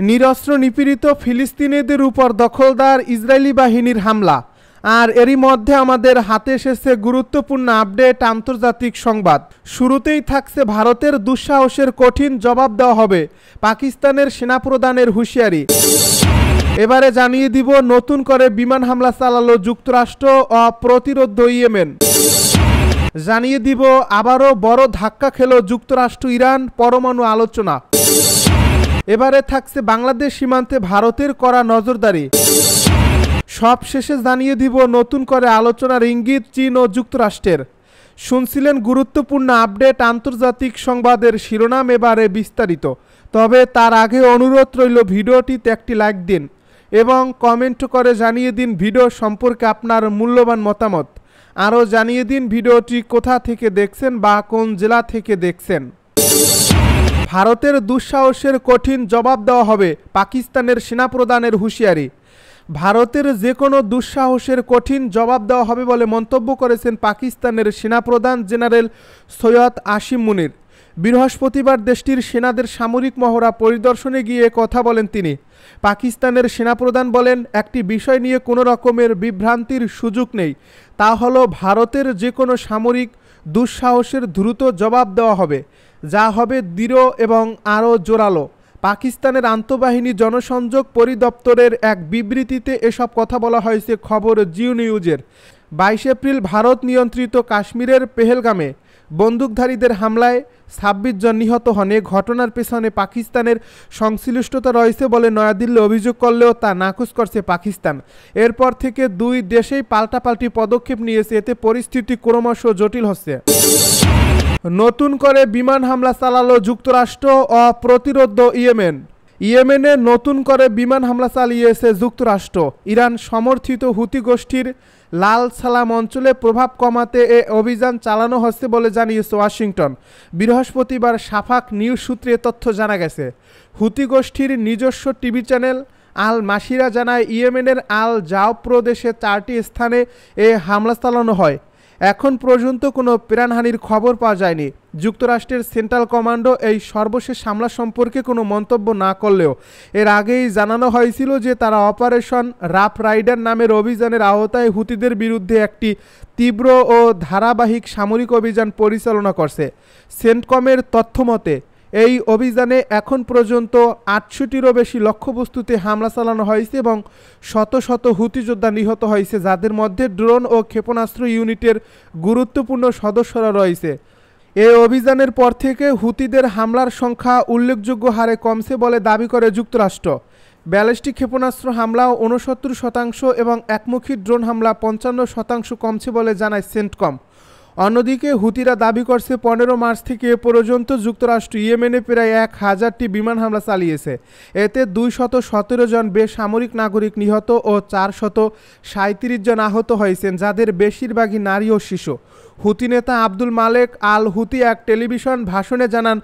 নিরস্ত্র নিপীড়িত ফিলিস্তিনিদের উপর দখলদার ইসরায়েলি বাহিনীর হামলা। আর এরই মধ্যে আমাদের হাতে এসেছে গুরুত্বপূর্ণ আপডেট আন্তর্জাতিক সংবাদ। শুরুতেই থাকছে ভারতের দুঃসাহসের কঠিন জবাব দেওয়া হবে, পাকিস্তানের সেনাপ্রধানের হুঁশিয়ারি। এবারে জানিয়ে দিব নতুন করে বিমান হামলা চালালো যুক্তরাষ্ট্র ও প্রতিরোধ ইয়েমেন। জানিয়ে দিব আবারও বড় ধাক্কা খেল যুক্তরাষ্ট্র ইরান পরমাণু আলোচনা। এবারে থাকছে বাংলাদেশ সীমান্তে ভারতের কড়া নজরদারি। সব শেষে জানিয়ে দিব নতুন করে আলোচনার ইঙ্গিত চীন ও যুক্তরাষ্ট্রের। শুনছিলেন গুরুত্বপূর্ণ আপডেট আন্তর্জাতিক সংবাদের শিরোনাম, এবারে বিস্তারিত। তবে তার আগে অনুরোধ রইল ভিডিওটিতে একটি লাইক দিন এবং কমেন্ট করে জানিয়ে দিন ভিডিও সম্পর্কে আপনার মূল্যবান মতামত। আরও জানিয়ে দিন ভিডিওটি কোথা থেকে দেখছেন বা কোন জেলা থেকে দেখছেন। ভারতের দুঃসাহসের কঠিন জবাব দেওয়া হবে, পাকিস্তানের সেনাপ্রধানের হুঁশিয়ারি। ভারতের যে কোনো দুঃসাহসের কঠিন জবাব দেওয়া হবে বলে মন্তব্য করেছেন পাকিস্তানের সেনাপ্রধান জেনারেল সৈয়দ আসিম মুনির। বৃহস্পতিবার দেশটির সেনাদের সামরিক মহড়া পরিদর্শনে গিয়ে কথা বলেন তিনি। পাকিস্তানের সেনাপ্রধান বলেন, একটি বিষয় নিয়ে কোনো রকমের বিভ্রান্তির সুযোগ নেই, তা হলো ভারতের যে কোনো সামরিক দুঃসাহসের দ্রুত জবাব দেওয়া হবে, যা হবে দৃঢ় এবং আরও জোরালো। পাকিস্তানের আন্তঃবাহিনী জনসংযোগ পরিদপ্তরের এক বিবৃতিতে এসব কথা বলা হয়েছে খবর জিও নিউজের। 22 এপ্রিল ভারত নিয়ন্ত্রিত কাশ্মীরের পেহেলগামে বন্দুকধারীদের হামলায় 26 জন নিহত হন। এ ঘটনার পেছনে পাকিস্তানের সংশ্লিষ্টতা রয়েছে বলে নয়াদিল্লি অভিযোগ করলেও তা নাকচ করছে পাকিস্তান। এরপর থেকে দুই দেশেই পাল্টাপাল্টি পদক্ষেপ নিয়েছে, এতে পরিস্থিতি ক্রমশ জটিল হচ্ছে। নতুন করে বিমান হামলা চালালো যুক্তরাষ্ট্র ও প্রতিরোধ ইয়েমেন। ইয়েমেনে নতুন করে বিমান হামলা চালিয়েছে যুক্তরাষ্ট্র। ইরান সমর্থিত হুতি গোষ্ঠীর লাল সালাম অঞ্চলে প্রভাব কমাতে এ অভিযান চালানো হচ্ছে বলে জানিয়েছে ওয়াশিংটন। বৃহস্পতিবার সাফাক নিউজ সূত্রে তথ্য জানা গেছে। হুতি গোষ্ঠীর নিজস্ব টিভি চ্যানেল আল মাসিরা জানায়, ইয়েমেনের আল জাও প্রদেশে 4টি স্থানে এ হামলা চালানো হয়। এখন পর্যন্ত কোনো প্রাণহানির খবর পাওয়া যায়নি। যুক্তরাষ্ট্রের সেন্ট্রাল কমান্ডো এই সর্বশেষ হামলা সম্পর্কে কোনো মন্তব্য না করলেও এর আগেই জানানো হয়েছিল যে তারা অপারেশন রাফ রাইডার নামের অভিযানের আওতায় হুতিদের বিরুদ্ধে একটি তীব্র ও ধারাবাহিক সামরিক অভিযান পরিচালনা করছে। সেন্টকমের তথ্যমতে এই অভিযানে এখন পর্যন্ত 68টিরও বেশি লক্ষ্যবস্তুতে হামলা চালানো হয়েছে এবং শত শত হুতি যোদ্ধা নিহত হয়েছে, যাদের মধ্যে ড্রোন ও ক্ষেপণাস্ত্র ইউনিটের গুরুত্বপূর্ণ সদস্যরা রয়েছে। এই অভিযানের পর থেকে হুতিদের হামলার সংখ্যা উল্লেখযোগ্য হারে কমছে বলে দাবি করে যুক্তরাষ্ট্র। ব্যালিস্টিক ক্ষেপণাস্ত্র হামলাও 69% এবং একমুখী ড্রোন হামলা 55% কমছে বলে জানায় সেন্টকম। অন্যদিকে হুতিরা দাবি করছে 15 মার্চ থেকে এ পর্যন্ত যুক্তরাষ্ট্র ইয়েমেনে প্রায় 1000টি বিমান হামলা চালিয়েছে। এতে 217 জন বেসামরিক নাগরিক নিহত ও 437 জন আহত হয়েছেন, যাদের বেশিরভাগই নারী ও শিশু। হুতি নেতা আব্দুল মালেক আল হুতি এক টেলিভিশন ভাষণে জানান,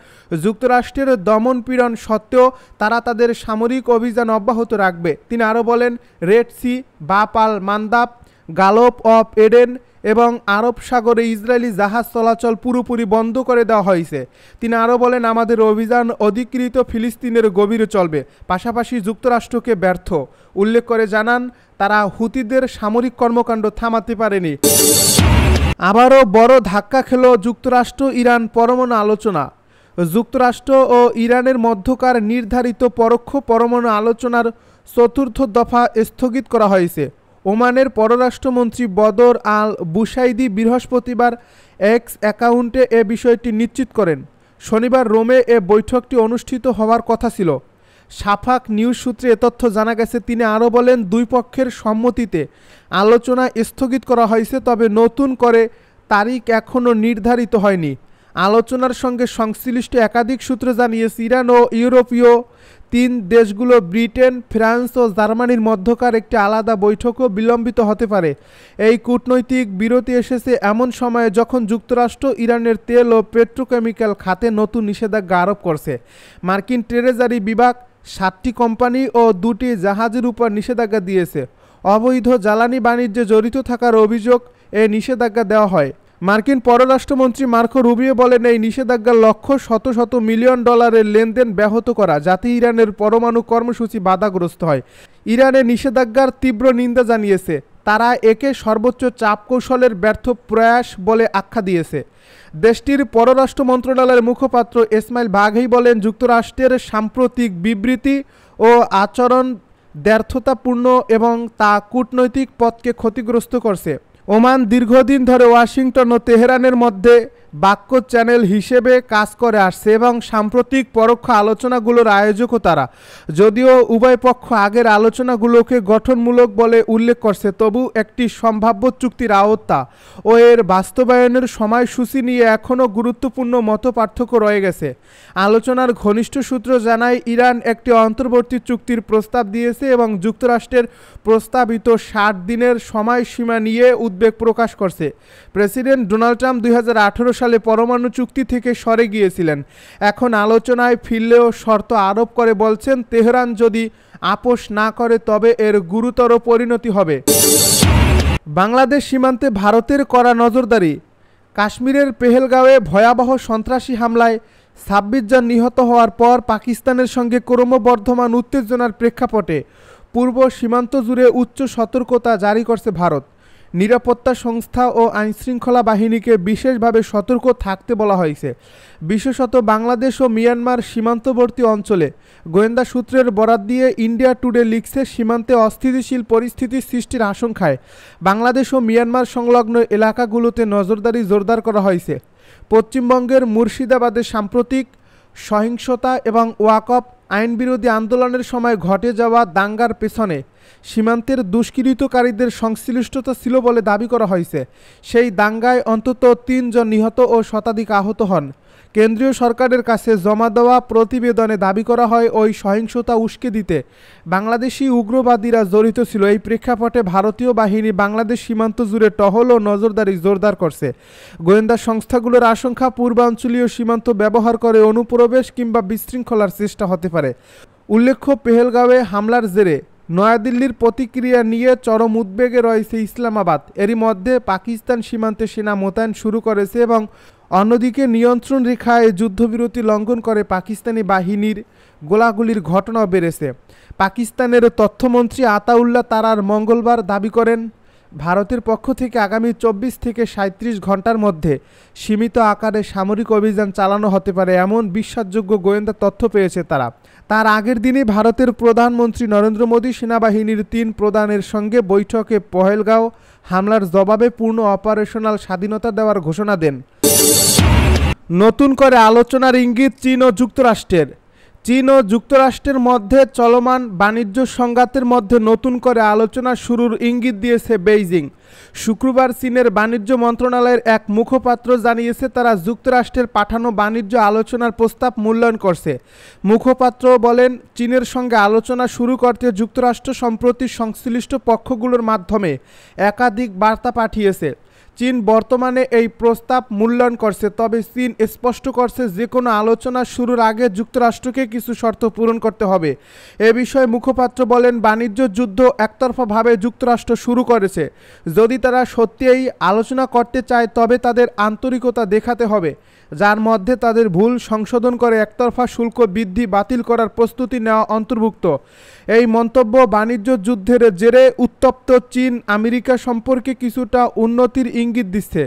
যুক্তরাষ্ট্রের দমনপীড়ন সত্ত্বেও তারা তাদের সামরিক অভিযান অব্যাহত রাখবে। তিনি আরও বলেন, রেড সি, বাব আল মান্দাব, গালফ অফ এডেন এবং আরব সাগরে ইসরায়েলি জাহাজ চলাচল পুরোপুরি বন্ধ করে দেওয়া হয়েছে। তিনি আরও বলেন, আমাদের অভিযান অধিকৃত ফিলিস্তিনের গভীরে চলবে, পাশাপাশি যুক্তরাষ্ট্রকে ব্যর্থ উল্লেখ করে জানান তারা হুতিদের সামরিক কর্মকাণ্ড থামাতে পারেনি। আবারও বড় ধাক্কা খেল যুক্তরাষ্ট্র ইরান পরমাণু আলোচনা। যুক্তরাষ্ট্র ও ইরানের মধ্যকার নির্ধারিত পরোক্ষ পরমাণু আলোচনার 4র্থ দফা স্থগিত করা হয়েছে। ওমানের পররাষ্ট্রমন্ত্রী বদর আল বুসাইদি বৃহস্পতিবার এক্স অ্যাকাউন্টে এ বিষয়টি নিশ্চিত করেন। শনিবার রোমে এ বৈঠকটি অনুষ্ঠিত হওয়ার কথা ছিল। সাফাক নিউজ সূত্রে এ তথ্য জানা গেছে। তিনি আরও বলেন, দুই পক্ষের সম্মতিতে আলোচনা স্থগিত করা হয়েছে, তবে নতুন করে তারিখ এখনও নির্ধারিত হয়নি। আলোচনার সঙ্গে সংশ্লিষ্ট একাধিক সূত্র জানিয়েছে, ইরান ও ইউরোপীয় 3 দেশগুলো ব্রিটেন, ফ্রান্স ও জার্মানির মধ্যকার একটি আলাদা বৈঠকও বিলম্বিত হতে পারে। এই কূটনৈতিক বিরতি এসেছে এমন সময়ে যখন যুক্তরাষ্ট্র ইরানের তেল ও পেট্রোকেমিক্যাল খাতে নতুন নিষেধাজ্ঞা আরোপ করছে। মার্কিন ট্রেজারি বিভাগ 7টি কোম্পানি ও 2টি জাহাজের উপর নিষেধাজ্ঞা দিয়েছে। অবৈধ জ্বালানি বাণিজ্যে জড়িত থাকার অভিযোগ এ নিষেধাজ্ঞা দেওয়া হয়। মার্কিন পররাষ্ট্রমন্ত্রী মার্কো রুবিও বলেন, এই নিষেধাজ্ঞার লক্ষ্য শত শত মিলিয়ন ডলারের লেনদেন ব্যাহত করা, যাতে ইরানের পরমাণু কর্মসূচি বাধাগ্রস্ত হয়। ইরানের নিষেধাজ্ঞার তীব্র নিন্দা জানিয়েছে। তারা একে সর্বোচ্চ চাপ কৌশলের ব্যর্থ প্রয়াস বলে আখ্যা দিয়েছে। দেশটির পররাষ্ট্র মন্ত্রণালয়ের মুখপাত্র ইসমাইল বাঘেই বলেন, যুক্তরাষ্ট্রের সাম্প্রতিক বিবৃতি ও আচরণ ব্যর্থতাপূর্ণ এবং তা কূটনৈতিক পথকে ক্ষতিগ্রস্ত করছে। ওমান দীর্ঘদিন ধরে ওয়াশিংটন ও তেহরানের মধ্যে বাক্য চ্যানেল হিসেবে কাজ করে আসছে এবং সাম্প্রতিক পরোক্ষ আলোচনাগুলোর আয়োজকও তারা। যদিও উভয় পক্ষ আগের আলোচনাগুলোকে গঠনমূলক বলে উল্লেখ করছে, তবু একটি সম্ভাব্য চুক্তির আওতা ও এর বাস্তবায়নের সময়সূচি নিয়ে এখনও গুরুত্বপূর্ণ মতপার্থক্য রয়ে গেছে। আলোচনার ঘনিষ্ঠ সূত্র জানায়, ইরান একটি অন্তর্বর্তী চুক্তির প্রস্তাব দিয়েছে এবং যুক্তরাষ্ট্রের প্রস্তাবিত 60 দিনের সময়সীমা নিয়ে উদ্বেগ প্রকাশ করছে। প্রেসিডেন্ট ডোনাল্ড ট্রাম্প 2018 সালে পরমাণু চুক্তি থেকে সরে গিয়েছিলেন। এখন আলোচনায় ফিরলেও শর্ত আরোপ করে বলছেন, তেহরান যদি আপোষ না করে তবে এর গুরুতর পরিণতি হবে। বাংলাদেশ সীমান্তে ভারতের কড়া নজরদারি। কাশ্মীরের পেহেলগাঁওয়ে ভয়াবহ সন্ত্রাসী হামলায় 26 জন নিহত হওয়ার পর পাকিস্তানের সঙ্গে ক্রমবর্ধমান উত্তেজনার প্রেক্ষাপটে পূর্ব সীমান্ত জুড়ে উচ্চ সতর্কতা জারি করছে ভারত। নিরাপত্তা সংস্থা ও আইনশৃঙ্খলা বাহিনীকে বিশেষভাবে সতর্ক থাকতে বলা হয়েছে, বিশেষত বাংলাদেশ ও মিয়ানমার সীমান্তবর্তী অঞ্চলে। গোয়েন্দা সূত্রের বরাত দিয়ে ইন্ডিয়া টুডে লিখছে, সীমান্তে অস্থিতিশীল পরিস্থিতি সৃষ্টির আশঙ্কায় বাংলাদেশ ও মিয়ানমার সংলগ্ন এলাকাগুলোতে নজরদারি জোরদার করা হয়েছে। পশ্চিমবঙ্গের মুর্শিদাবাদে সাম্প্রতিক সহিংসতা এবং ওয়াকফ আইনবিরোধী আন্দোলনের সময় ঘটে যাওয়া দাঙ্গার পেছনে সীমান্তের দুষ্কৃতকারীদের সংশ্লিষ্টতা ছিল বলে দাবি করা হয়েছে। সেই দাঙ্গায় অন্তত 3 জন নিহত ও শতাধিক আহত হন। কেন্দ্রীয় সরকারের কাছে জমা দেওয়া প্রতিবেদনে দাবি করা হয়, ওই সহিংসতা উস্কে দিতে বাংলাদেশি উগ্রবাদীরা জড়িত ছিল। এই প্রেক্ষাপটে ভারতীয় বাহিনী বাংলাদেশ সীমান্ত জুড়ে টহল ও নজরদারি জোরদার করছে। গোয়েন্দা সংস্থাগুলোর আশঙ্কা, পূর্বাঞ্চলীয় সীমান্ত ব্যবহার করে অনুপ্রবেশ কিংবা বিশৃঙ্খলার চেষ্টা হতে পারে। উল্লেখ্য, পেহেলগাঁওয়ে হামলার জেরে নয়াদিল্লির প্রতিক্রিয়া নিয়ে চরম উদ্বেগে রয়েছে ইসলামাবাদ। এরই মধ্যে পাকিস্তান সীমান্তে সেনা মোতায়েন শুরু করেছে এবং অন্যদিকে নিয়ন্ত্রণ রেখায় যুদ্ধবিরতি লঙ্ঘন করে পাকিস্তানি বাহিনীর গোলাগুলির ঘটনাও বেড়েছে। পাকিস্তানের তথ্যমন্ত্রী আতাউল্লাহ তারার মঙ্গলবার দাবি করেন, ভারতের পক্ষ থেকে আগামী 24 থেকে 37 ঘন্টার মধ্যে সীমিত আকারে সামরিক অভিযান চালানো হতে পারে, এমন বিশ্বাসযোগ্য গোয়েন্দা তথ্য পেয়েছে তারা। তার আগের দিনই ভারতের প্রধানমন্ত্রী নরেন্দ্র মোদী সেনাবাহিনীর 3 প্রধানের সঙ্গে বৈঠকে পহেলগাঁও হামলার জবাবে পূর্ণ অপারেশনাল স্বাধীনতা দেওয়ার ঘোষণা দেন। নতুন করে আলোচনার ইঙ্গিত চীন ও যুক্তরাষ্ট্রের। চীন ও যুক্তরাষ্ট্রের মধ্যে চলমান বাণিজ্য সংঘাতের মধ্যে নতুন করে আলোচনা শুরুর ইঙ্গিত দিয়েছে বেইজিং। শুক্রবার চীনের বাণিজ্য মন্ত্রণালয়ের এক মুখপাত্র জানিয়েছে, তারা যুক্তরাষ্ট্রের পাঠানো বাণিজ্য আলোচনার প্রস্তাব মূল্যায়ন করছে। মুখপাত্র বলেন, চীনের সঙ্গে আলোচনা শুরু করতে যুক্তরাষ্ট্র সম্প্রতি সংশ্লিষ্ট পক্ষগুলোর মাধ্যমে একাধিক বার্তা পাঠিয়েছে। চীন বর্তমানে এই প্রস্তাব মূল্যায়ন করছে, তবে চীন স্পষ্ট করছে যে কোনো আলোচনা শুরুর আগে যুক্তরাষ্ট্রকে কিছু শর্ত পূরণ করতে হবে। এ বিষয়ে মুখপাত্র বলেন, বাণিজ্য যুদ্ধ একতরফাভাবে যুক্তরাষ্ট্র শুরু করেছে। যদি তারা সত্যিই আলোচনা করতে চায় তবে তাদের আন্তরিকতা দেখাতে হবে, যার মধ্যে তাদের ভুল সংশোধন করে একতরফা শুল্ক বৃদ্ধি বাতিল করার প্রস্তুতি নেওয়া অন্তর্ভুক্ত। এই মন্তব্য বাণিজ্য যুদ্ধের জেরে উত্তপ্ত চীন আমেরিকা সম্পর্কে কিছুটা উন্নতির ইঙ্গিত দিচ্ছে।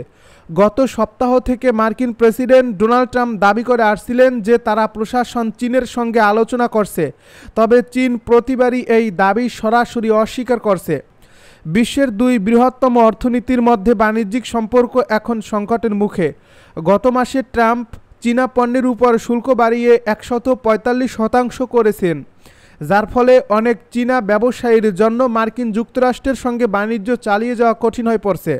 গত সপ্তাহ থেকে মার্কিন প্রেসিডেন্ট ডোনাল্ড ট্রাম্প দাবি করে আসছিলেন যে তারা প্রশাসন চীনের সঙ্গে আলোচনা করছে, তবে চীন প্রতিবারই এই দাবি সরাসরি অস্বীকার করছে। বিশ্বের 2 বৃহত্তম অর্থনীতির মধ্যে বাণিজ্যিক সম্পর্ক এখন সংকটের মুখে। গত মাসে ট্রাম্প চীনা পণ্যের উপর শুল্ক বাড়িয়ে 145% করেছেন, যার ফলে অনেক চীনা ব্যবসায়ীর জন্য মার্কিন যুক্তরাষ্ট্রের সঙ্গে বাণিজ্য চালিয়ে যাওয়া কঠিন হয়ে পড়ছে।